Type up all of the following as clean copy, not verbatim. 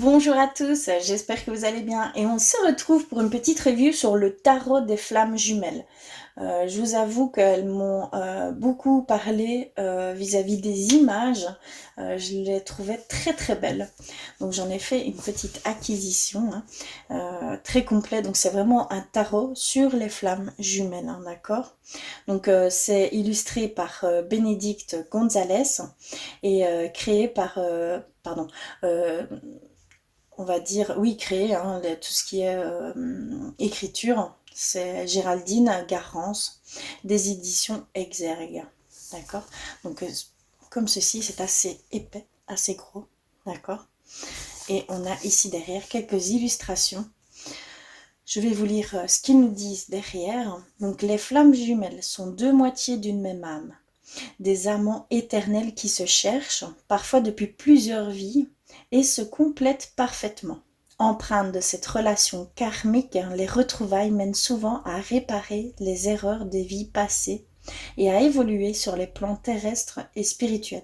Bonjour à tous, j'espère que vous allez bien et on se retrouve pour une petite review sur le tarot des flammes jumelles. Je vous avoue qu'elles m'ont beaucoup parlé vis-à-vis des images. Je les trouvais très très belles. Donc j'en ai fait une petite acquisition très complet. Donc c'est vraiment un tarot sur les flammes jumelles, hein, d'accord? Donc c'est illustré par Bénédicte Gonzalez et créé par... pardon. euh, on va dire, oui, créer hein, tout ce qui est écriture, c'est Géraldine Garance, des éditions Exergue. D'accord. Donc, comme ceci, c'est assez épais, assez gros. D'accord. Et on a ici derrière quelques illustrations. Je vais vous lire ce qu'ils nous disent derrière. Donc, les flammes jumelles sont deux moitiés d'une même âme. Des amants éternels qui se cherchent, parfois depuis plusieurs vies, et se complètent parfaitement. Empreintes de cette relation karmique, les retrouvailles mènent souvent à réparer les erreurs des vies passées et à évoluer sur les plans terrestres et spirituels.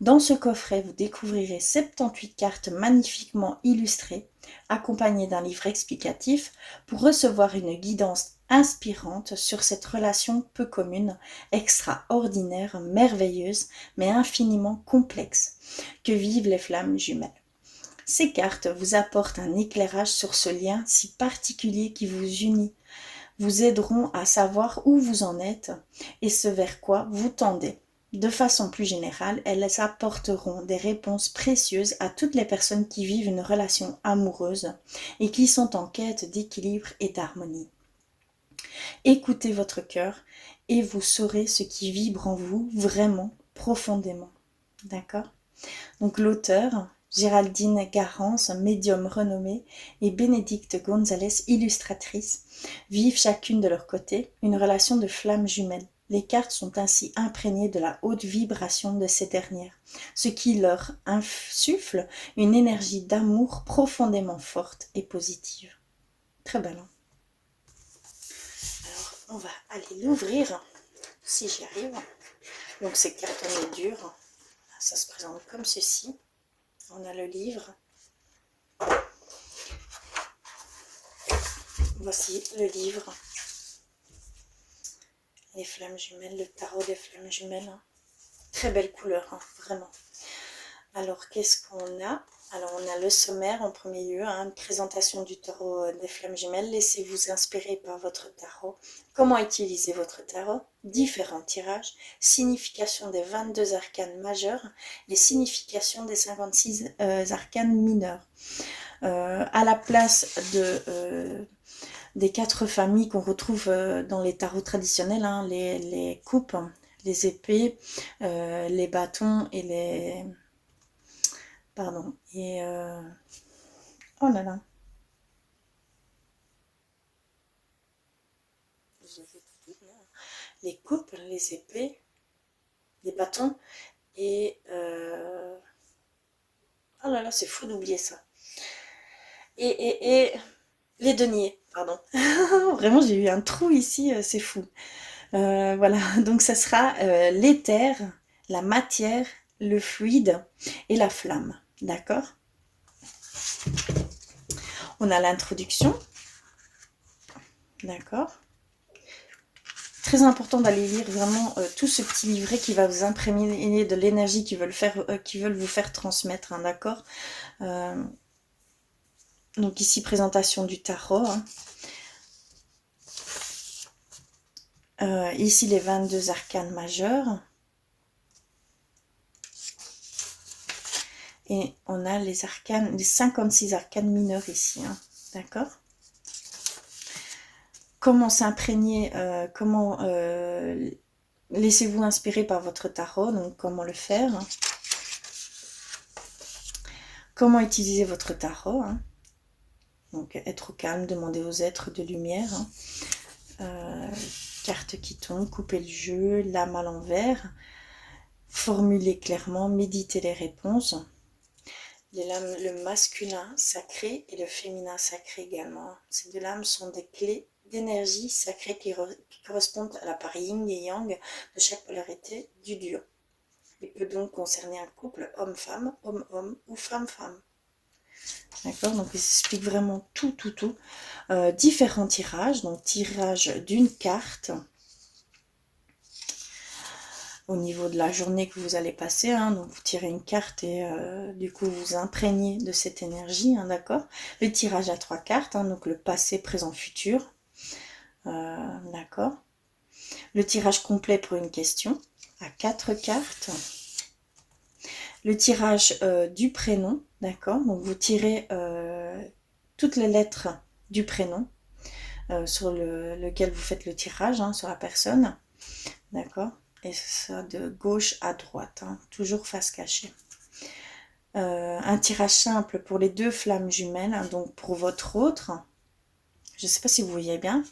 Dans ce coffret, vous découvrirez 78 cartes magnifiquement illustrées, accompagnées d'un livre explicatif, pour recevoir une guidance inspirante sur cette relation peu commune, extraordinaire, merveilleuse, mais infiniment complexe, que vivent les flammes jumelles. Ces cartes vous apportent un éclairage sur ce lien si particulier qui vous unit, vous aideront à savoir où vous en êtes et ce vers quoi vous tendez. De façon plus générale, elles apporteront des réponses précieuses à toutes les personnes qui vivent une relation amoureuse et qui sont en quête d'équilibre et d'harmonie. Écoutez votre cœur et vous saurez ce qui vibre en vous vraiment profondément. D'accord? Donc l'auteur, Géraldine Garance, médium renommée, et Bénédicte Gonzalez, illustratrice, vivent chacune de leur côté une relation de flamme jumelle. Les cartes sont ainsi imprégnées de la haute vibration de ces dernières, ce qui leur insuffle une énergie d'amour profondément forte et positive. Très belle, hein? Alors, on va aller l'ouvrir, si j'y arrive. Donc c'est cartonné dur. Ça se présente comme ceci. On a le livre. Voici le livre. Les flammes jumelles, le tarot des flammes jumelles. Hein. Très belle couleur, hein, vraiment. Alors, qu'est-ce qu'on a? Alors, on a le sommaire en premier lieu, hein, une présentation du tarot des flammes jumelles. Laissez-vous inspirer par votre tarot. Comment utiliser votre tarot? Différents tirages. Signification des 22 arcanes majeurs. Les significations des 56 arcanes mineurs. À la place des 4 familles qu'on retrouve dans les tarots traditionnels, hein, les coupes, les épées, les bâtons et les... Pardon. Et... oh là là. Les coupes, les épées, les bâtons et... oh là là, c'est fou d'oublier ça. Et les deniers, pardon. Vraiment, j'ai eu un trou ici, c'est fou. Voilà, donc ça sera l'éther, la matière, le fluide et la flamme. D'accord? On a l'introduction. D'accord? Très important d'aller lire vraiment tout ce petit livret qui va vous imprégner de l'énergie qu'ils veulent vous faire transmettre. Hein, d'accord? Donc ici, présentation du tarot. Hein. Ici, les 22 arcanes majeurs. Et on a les 56 arcanes mineurs ici. Hein. D'accord? Comment s'imprégner, comment laissez-vous inspirer par votre tarot, donc comment le faire, hein. Comment utiliser votre tarot, hein. Donc être au calme, demander aux êtres de lumière, hein. Carte qui tombe, couper le jeu, l'âme à l'envers, formuler clairement, méditer les réponses. Le masculin sacré et le féminin sacré également. Ces deux lames sont des clés d'énergie sacrée qui correspondent à la part yin et yang de chaque polarité du duo. Il peut donc concerner un couple homme-femme, homme-homme ou femme-femme. D'accord, donc il explique vraiment tout, tout, tout. Différents tirages, donc tirage d'une carte au niveau de la journée que vous allez passer, hein, donc vous tirez une carte et du coup vous imprégnez de cette énergie, hein, d'accord. Le tirage à 3 cartes, hein, donc le passé, présent, futur, d'accord. Le tirage complet pour une question à 4 cartes. Le tirage du prénom, d'accord, donc vous tirez toutes les lettres du prénom sur lequel vous faites le tirage, hein, sur la personne, d'accord, et ça de gauche à droite, hein, toujours face cachée. Un tirage simple pour les 2 flammes jumelles, hein, donc pour votre autre, je ne sais pas si vous voyez bien,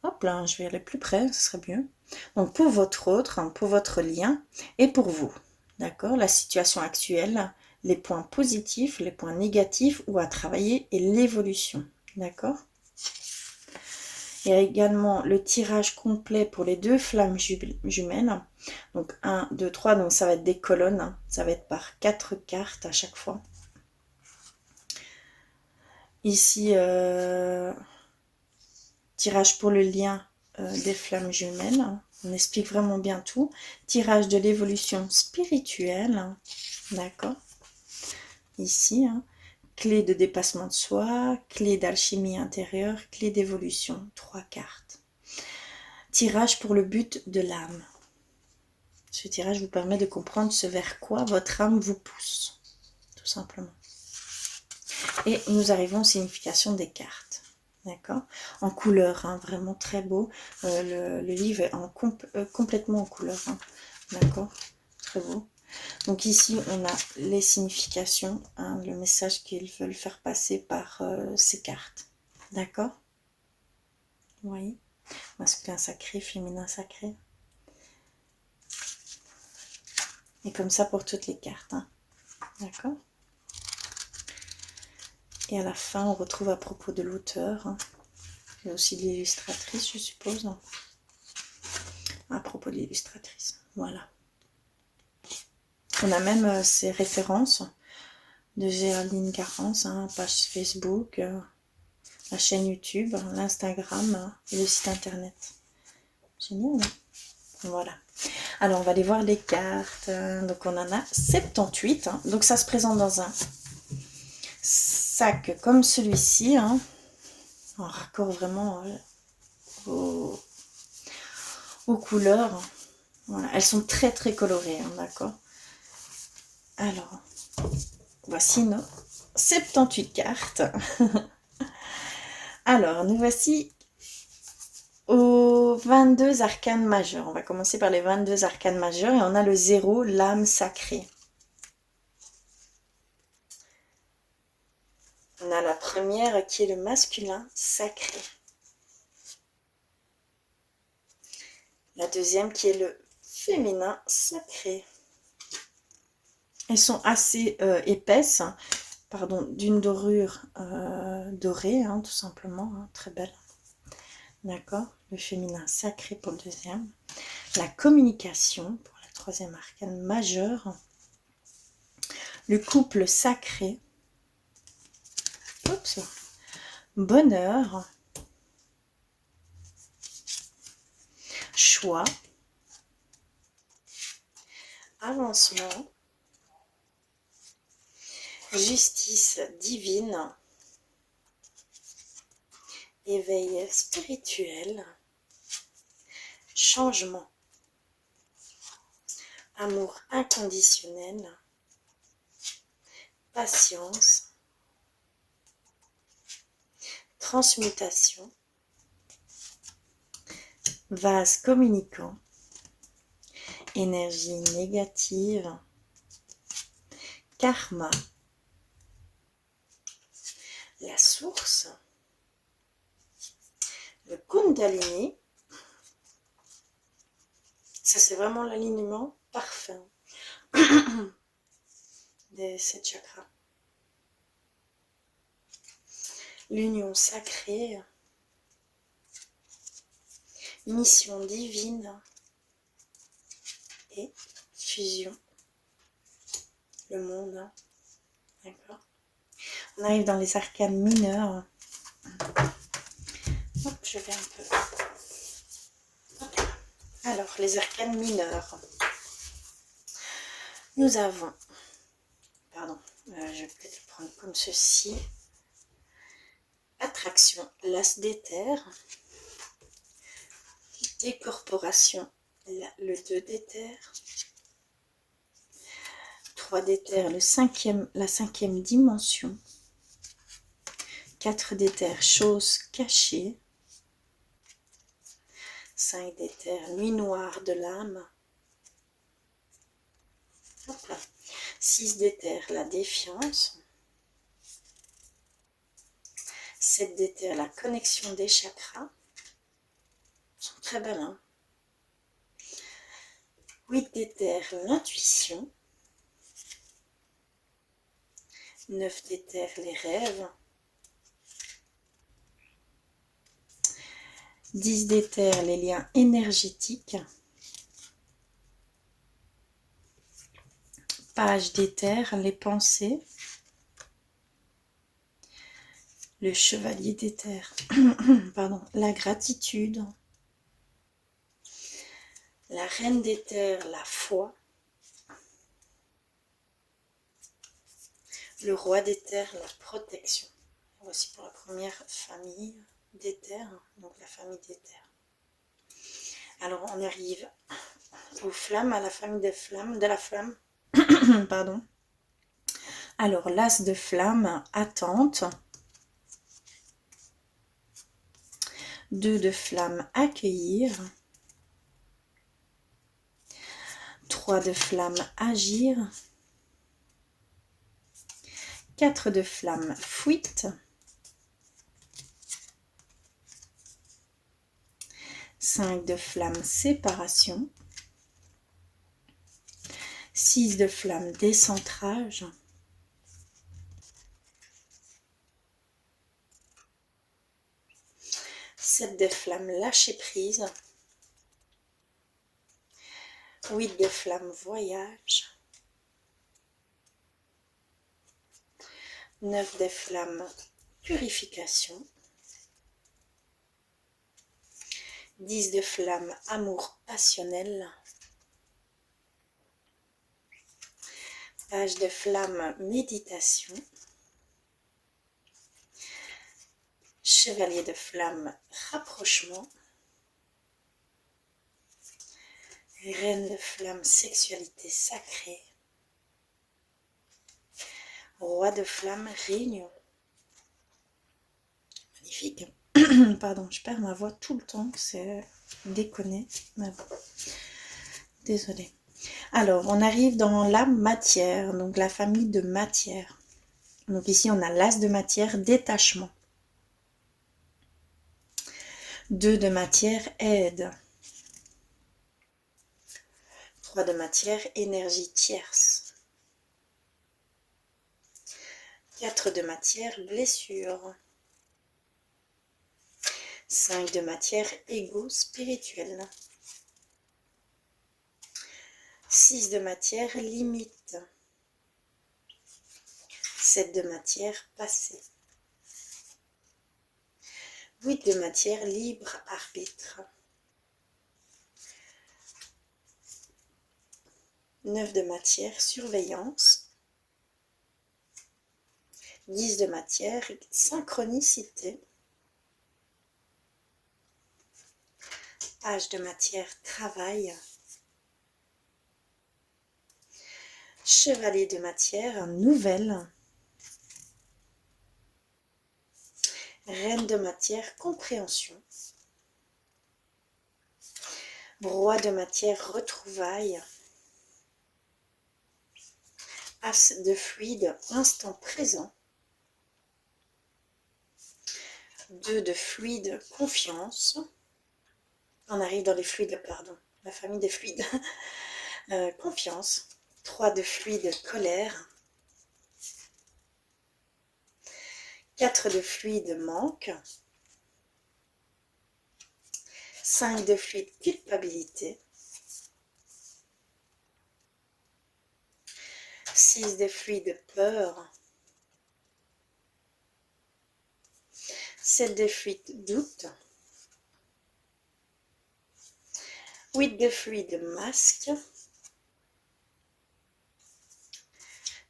hop là, je vais aller plus près, ce serait mieux. Donc pour votre autre, hein, pour votre lien et pour vous, d'accord, la situation actuelle, les points positifs, les points négatifs ou à travailler et l'évolution, d'accord. Il y a également le tirage complet pour les 2 flammes jumelles. Donc 1, 2, 3, donc ça va être des colonnes. Hein. Ça va être par 4 cartes à chaque fois. Ici, tirage pour le lien des flammes jumelles. On explique vraiment bien tout. Tirage de l'évolution spirituelle. D'accord. Ici, hein. Clé de dépassement de soi, clé d'alchimie intérieure, clé d'évolution. 3 cartes. Tirage pour le but de l'âme. Ce tirage vous permet de comprendre ce vers quoi votre âme vous pousse, tout simplement. Et nous arrivons aux significations des cartes, d'accord, en couleur, hein, vraiment très beau. Le livre est complètement en couleur, hein, d'accord, très beau. Donc ici, on a les significations, hein, le message qu'ils veulent faire passer par ces cartes, d'accord. Oui, masculin sacré, féminin sacré. Et comme ça pour toutes les cartes, hein. D'accord. Et à la fin, on retrouve à propos de l'auteur, hein, et aussi de l'illustratrice, je suppose. À propos de l'illustratrice, voilà. On a même ces références de Géraldine Garance, hein, page Facebook, la chaîne YouTube, l'Instagram et le site internet. Génial, hein. Voilà. Alors, on va aller voir les cartes. Donc, on en a 78. Hein. Donc, ça se présente dans un sac comme celui-ci, hein, en raccord vraiment aux couleurs. Voilà. Elles sont très très colorées, hein, d'accord. Alors, voici nos 78 cartes. Alors, nous voici aux 22 arcanes majeures. On va commencer par les 22 arcanes majeures et on a le 0, l'âme sacrée. On a la première qui est le masculin sacré. La deuxième qui est le féminin sacré. Elles sont assez épaisses, hein, pardon, d'une dorure dorée, hein, tout simplement, hein, très belle. D'accord, le féminin sacré pour le deuxième. La communication pour la troisième arcane majeure. Le couple sacré. Oups. Bonheur. Choix. Avancement. Justice divine. Éveil spirituel. Changement. Amour inconditionnel. Patience. Transmutation. Vase communicant. Énergie négative. Karma. La source. Le Kundalini. Ça, c'est vraiment l'alignement parfait des 7 chakras. L'union sacrée. Mission divine. Et fusion. Le monde. D'accord. On arrive dans les arcanes mineures. Hop, je vais un peu... Hop là. Alors, les arcanes mineures. Nous avons... Pardon, je vais peut-être le prendre comme ceci. Attraction, l'as d'éther. Décorporation, le 2 d'éther. 3 d'éther, la cinquième dimension. 4 d'éther, chose cachée. 5 d'éther, nuit noire de l'âme. 6 d'éther, la défiance. 7 d'éther, la connexion des chakras. Ils sont très belles, hein. 8 d'éther, l'intuition. 9 d'éther, les rêves. 10 d'éther, les liens énergétiques. Page d'éther, les pensées. Le chevalier d'éther, pardon, la gratitude. La reine d'éther, la foi. Le roi d'éther, la protection. Voici pour la première famille d'éther, donc la famille d'éther. Alors on arrive aux flammes, à la famille des flammes, de la flamme. Pardon. Alors l'as de flamme, attente. 2 de flamme, accueillir. 3 de flamme, agir. 4 de flamme, fuite. 5 de flamme, séparation. 6 de flamme, décentrage. 7 de flamme, lâcher prise. 8 de flamme, voyage. 9 de flamme, purification. 10 de flamme, amour passionnel. Page de flamme, méditation. Chevalier de flamme, rapprochement. Reine de flamme, sexualité sacrée. Roi de flamme, réunion. Magnifique. Pardon, je perds ma voix tout le temps, c'est déconné. Mais bon. Désolée. Alors, on arrive dans la matière, donc la famille de matière. Donc ici, on a l'as de matière, détachement. 2 de matière, aide. 3 de matière, énergie tierce. 4 de matière, blessure. 5 de matière, ego spirituel. 6 de matière, limite. 7 de matière, passé. 8 de matière, libre arbitre. 9 de matière, surveillance. 10 de matière, synchronicité. Page de matière, travail. Chevalier de matière, nouvelle. Reine de matière, compréhension. Roi de matière, retrouvailles. As de fluide, instant présent. 2 de fluide, confiance. On arrive dans les fluides, pardon, la famille des fluides. Confiance. 3 de fluide, colère. 4 de fluide, manque. 5 de fluide, culpabilité. 6 de fluide, peur. 7 de fuite doute, 8 de fluide masque,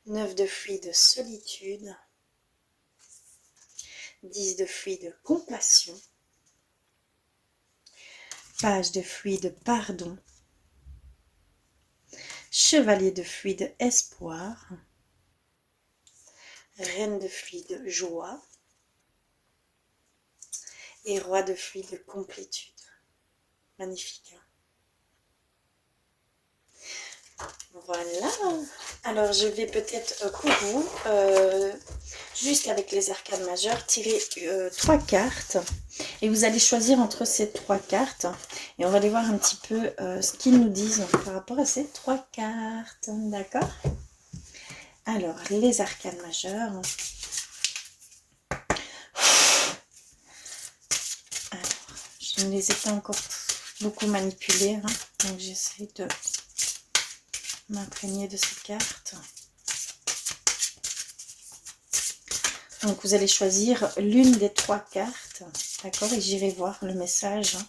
9 de fluide solitude, 10 de fluide compassion, page de fluide pardon, chevalier de fluide espoir, reine de fluide joie et roi de fluide complétude. Magnifique. Voilà. Alors je vais peut-être pour vous, juste avec les arcanes majeures, tirer 3 cartes. Et vous allez choisir entre ces 3 cartes. Et on va aller voir un petit peu ce qu'ils nous disent par rapport à ces 3 cartes. D'accord? Alors, les arcanes majeures. Alors, je ne les ai pas encore beaucoup manipulées. Hein, donc j'essaie de m'imprégner de ces cartes. Donc vous allez choisir l'une des 3 cartes. D'accord? Et j'irai voir le message. Hein,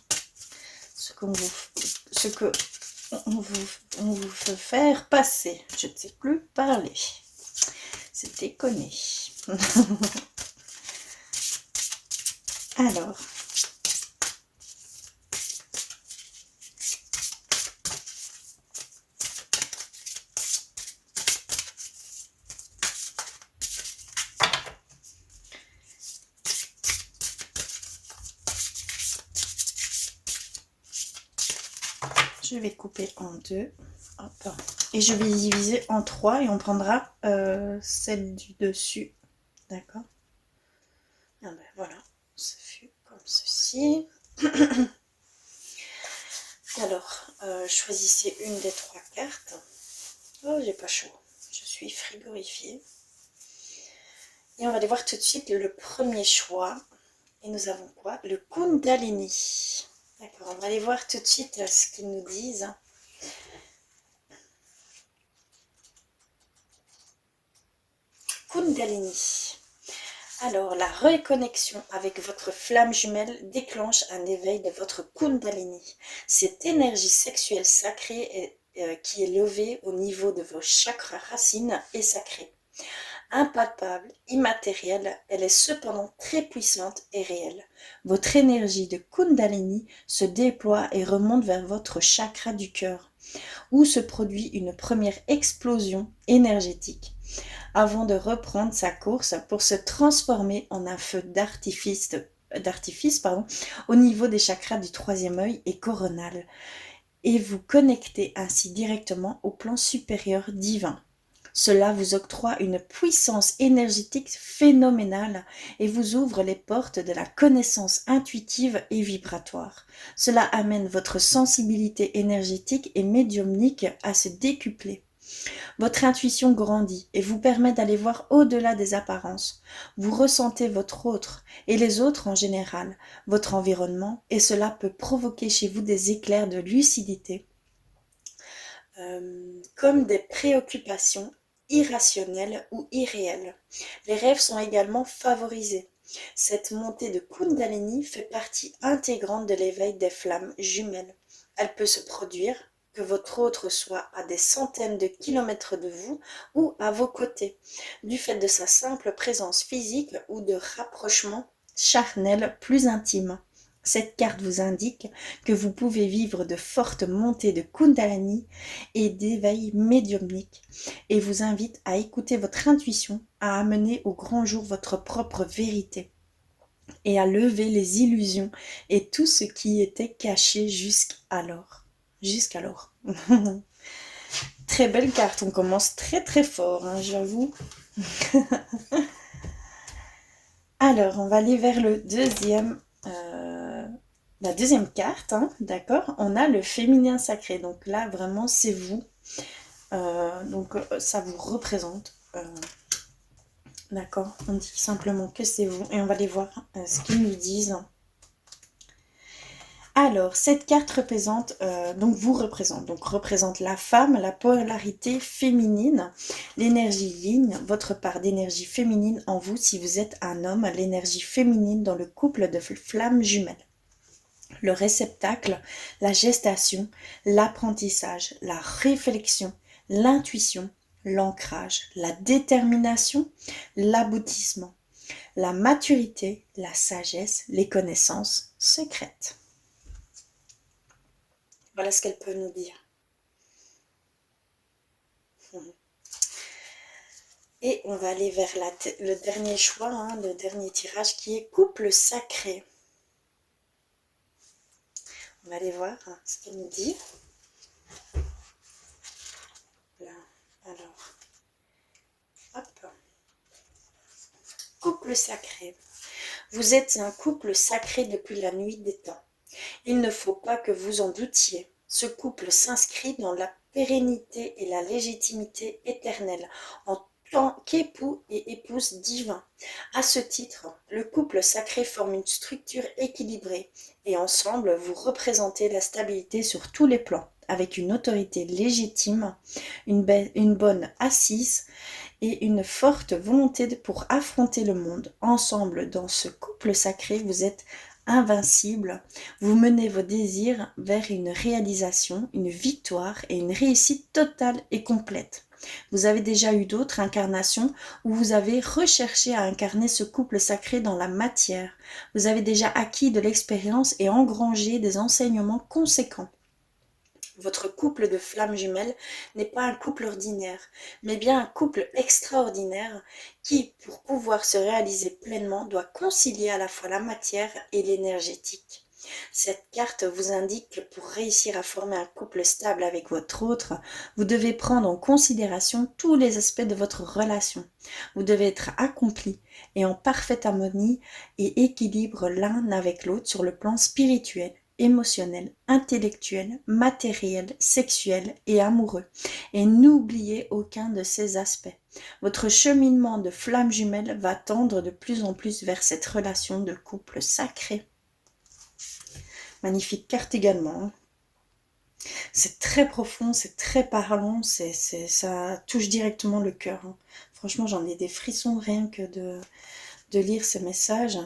ce que on vous fait faire passer. Je ne sais plus parler. C'est déconné. Alors. Je vais couper en 2. Hop. Et je vais diviser en 3 et on prendra celle du dessus. D'accord? Ah ben voilà, ce fut comme ceci. Alors, choisissez une des 3 cartes. Oh, j'ai pas chaud. Je suis frigorifiée. Et on va aller voir tout de suite le premier choix. Et nous avons quoi? Le Kundalini. D'accord, on va aller voir tout de suite ce qu'ils nous disent. Kundalini. Alors, la reconnexion avec votre flamme jumelle déclenche un éveil de votre Kundalini. Cette énergie sexuelle sacrée qui est levée au niveau de vos chakras racines est sacrée. Impalpable, immatérielle, elle est cependant très puissante et réelle. Votre énergie de Kundalini se déploie et remonte vers votre chakra du cœur, où se produit une première explosion énergétique, avant de reprendre sa course pour se transformer en un feu d'artifice au niveau des chakras du 3e œil et coronal, et vous connectez ainsi directement au plan supérieur divin. Cela vous octroie une puissance énergétique phénoménale et vous ouvre les portes de la connaissance intuitive et vibratoire. Cela amène votre sensibilité énergétique et médiumnique à se décupler. Votre intuition grandit et vous permet d'aller voir au-delà des apparences. Vous ressentez votre autre et les autres en général, votre environnement, et cela peut provoquer chez vous des éclairs de lucidité, comme des préoccupations irrationnelles ou irréelles. Les rêves sont également favorisés. Cette montée de Kundalini fait partie intégrante de l'éveil des flammes jumelles. Elle peut se produire que votre autre soit à des centaines de kilomètres de vous ou à vos côtés, du fait de sa simple présence physique ou de rapprochements charnels plus intimes. Cette carte vous indique que vous pouvez vivre de fortes montées de Kundalini et d'éveil médiumnique et vous invite à écouter votre intuition, à amener au grand jour votre propre vérité et à lever les illusions et tout ce qui était caché jusqu'alors. Très belle carte, on commence très très fort, hein, j'avoue. Alors, on va aller vers le la deuxième carte, hein, d'accord? On a le féminin sacré, donc là vraiment c'est vous, donc ça vous représente, d'accord? On dit simplement que c'est vous et on va aller voir ce qu'ils nous disent. Alors, cette carte représente, représente la femme, la polarité féminine, l'énergie ligne, votre part d'énergie féminine en vous si vous êtes un homme, l'énergie féminine dans le couple de flammes jumelles. Le réceptacle, la gestation, l'apprentissage, la réflexion, l'intuition, l'ancrage, la détermination, l'aboutissement, la maturité, la sagesse, les connaissances secrètes. Voilà ce qu'elle peut nous dire. Et on va aller vers le dernier choix, hein, le dernier tirage qui est couple sacré. On va aller voir ce qu'elle nous dit. Là, alors, hop. Couple sacré. Vous êtes un couple sacré depuis la nuit des temps. Il ne faut pas que vous en doutiez. Ce couple s'inscrit dans la pérennité et la légitimité éternelle en tant qu'époux et épouse divins. À ce titre, le couple sacré forme une structure équilibrée et ensemble, vous représentez la stabilité sur tous les plans, avec une autorité légitime, une bonne assise et une forte volonté pour affronter le monde. Ensemble, dans ce couple sacré, vous êtes invincible. Vous menez vos désirs vers une réalisation, une victoire et une réussite totale et complète. Vous avez déjà eu d'autres incarnations où vous avez recherché à incarner ce couple sacré dans la matière. Vous avez déjà acquis de l'expérience et engrangé des enseignements conséquents. Votre couple de flammes jumelles n'est pas un couple ordinaire, mais bien un couple extraordinaire qui, pour pouvoir se réaliser pleinement, doit concilier à la fois la matière et l'énergétique. Cette carte vous indique que pour réussir à former un couple stable avec votre autre, vous devez prendre en considération tous les aspects de votre relation. Vous devez être accompli et en parfaite harmonie et équilibre l'un avec l'autre sur le plan spirituel, émotionnel, intellectuel, matériel, sexuel et amoureux. Et n'oubliez aucun de ces aspects. Votre cheminement de flamme jumelle va tendre de plus en plus vers cette relation de couple sacré. Magnifique carte également. C'est très profond, c'est très parlant, ça touche directement le cœur. Franchement, j'en ai des frissons rien que de lire ce message.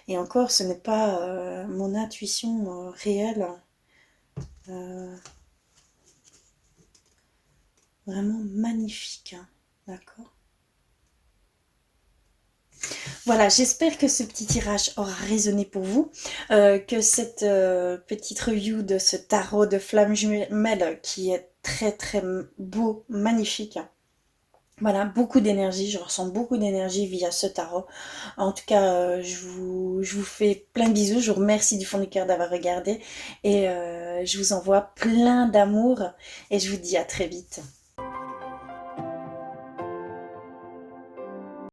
Et encore, ce n'est pas mon intuition réelle. Vraiment magnifique. D'accord. Voilà, j'espère que ce petit tirage aura résonné pour vous, que cette petite review de ce tarot de flamme jumelle qui est très très beau, magnifique. Voilà, beaucoup d'énergie, je ressens beaucoup d'énergie via ce tarot. En tout cas, je vous fais plein de bisous, je vous remercie du fond du cœur d'avoir regardé et je vous envoie plein d'amour et je vous dis à très vite.